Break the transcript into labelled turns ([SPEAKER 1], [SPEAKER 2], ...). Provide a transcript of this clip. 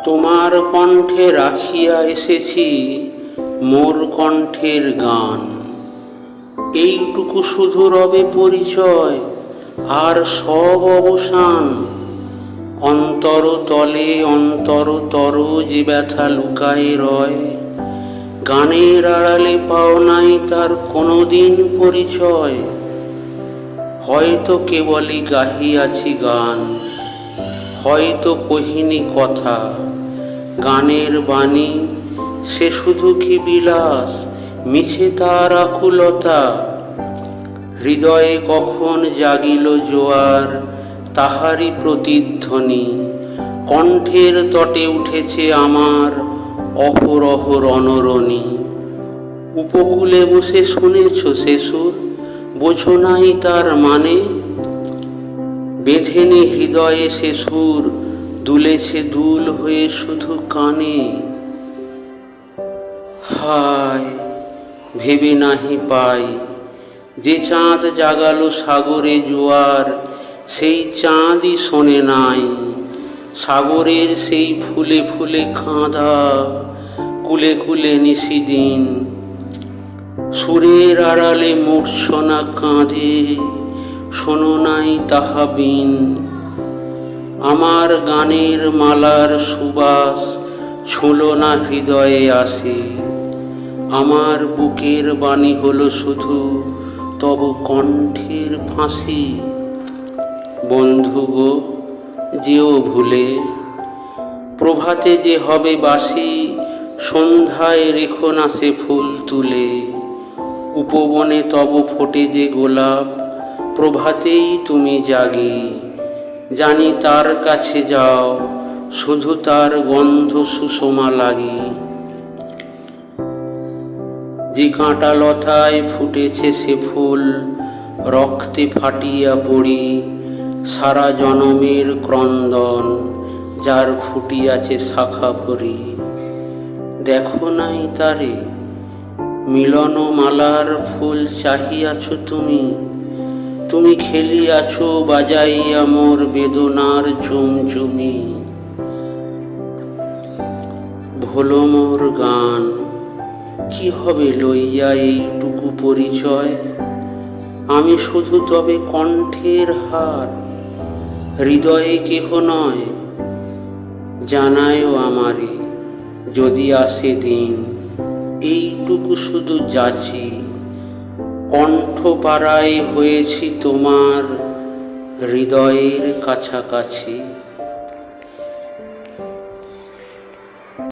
[SPEAKER 1] তোমার কণ্ঠে রাখিয়া এসেছি মোর কণ্ঠের গান। এইটুকু শুধু রবে পরিচয়, আর সব অবসান। অন্তর তলে অন্তরতর যে ব্যথা লুকায় রয়, গানের আড়ালে পাও নাই তার কোনোদিন পরিচয়। হয়তো কেবলই গাহিয়াছি গান, হয়তো কহিনি কথা। গানের বাণী সে শুধু কি বিলাস, মিছে তার আকুলতা। হৃদয়ে কখন জাগিল জোয়ার, তাহারই প্রতিধ্বনি। কণ্ঠের তটে উঠেছে আমার অহরহ রণরণী। উপকূলে বসে শুনেছ সে সুর, বোঝো নাই তার মানে। বেঁধেনি হৃদয়ে সে সুর, দুলেছে দুল হয়ে শুধু কানে। হায় ভেবে নাহি পাই, যে চাঁদ জাগালো সাগরে জোয়ার, সেই চাঁদই শোনে নাই। সাগরের সেই ফুলে ফুলে কাঁদা, কুলে কুলে নিশিদিন। সুরের আড়ালে মূর্ছনা কাঁদে, শোনো নাই তাহা বিন। আমার গানের মালার সুবাস ছুঁলো না হৃদয়ে আসে। আমার বুকের বাণী হলো শুধু তব কণ্ঠের ফাঁসি। বন্ধু গো, যেও ভুলে, প্রভাতে যে হবে বাসি, সন্ধ্যায় রেখো না সে ফুল তুলে। উপবনে তব ফোটে যে গোলাপ, প্রভাতেই তুমি জাগি। জানি তার কাছে যাও, শুধু তার গন্ধ সুষমা লাগি। যে কাঁটা লতায় ফুটেছে সে ফুল, রক্তে ফাটিয়া পড়ি। সারা জনমের ক্রন্দন, যার ফুটিয়াছে শাখা ভরি। দেখো নাই তারে, মিলন মালার ফুল চাহিয়াছ তুমি। তুমি খেলিয়াছ বাজাইয়া মোর বেদনার ঝুমঝুমি। ভোলো মোর গান, কি হবে লইয়া এইটুকু পরিচয়। আমি শুধু তবে কণ্ঠের হার, হৃদয়ে কেহ নয়। জানায়ও আমারে, যদি আসে দিন, এইটুকু শুধু যাচি। কণ্ঠ পাড়ায় হয়েছি তোমার, হৃদয়ের কাছাকাছি।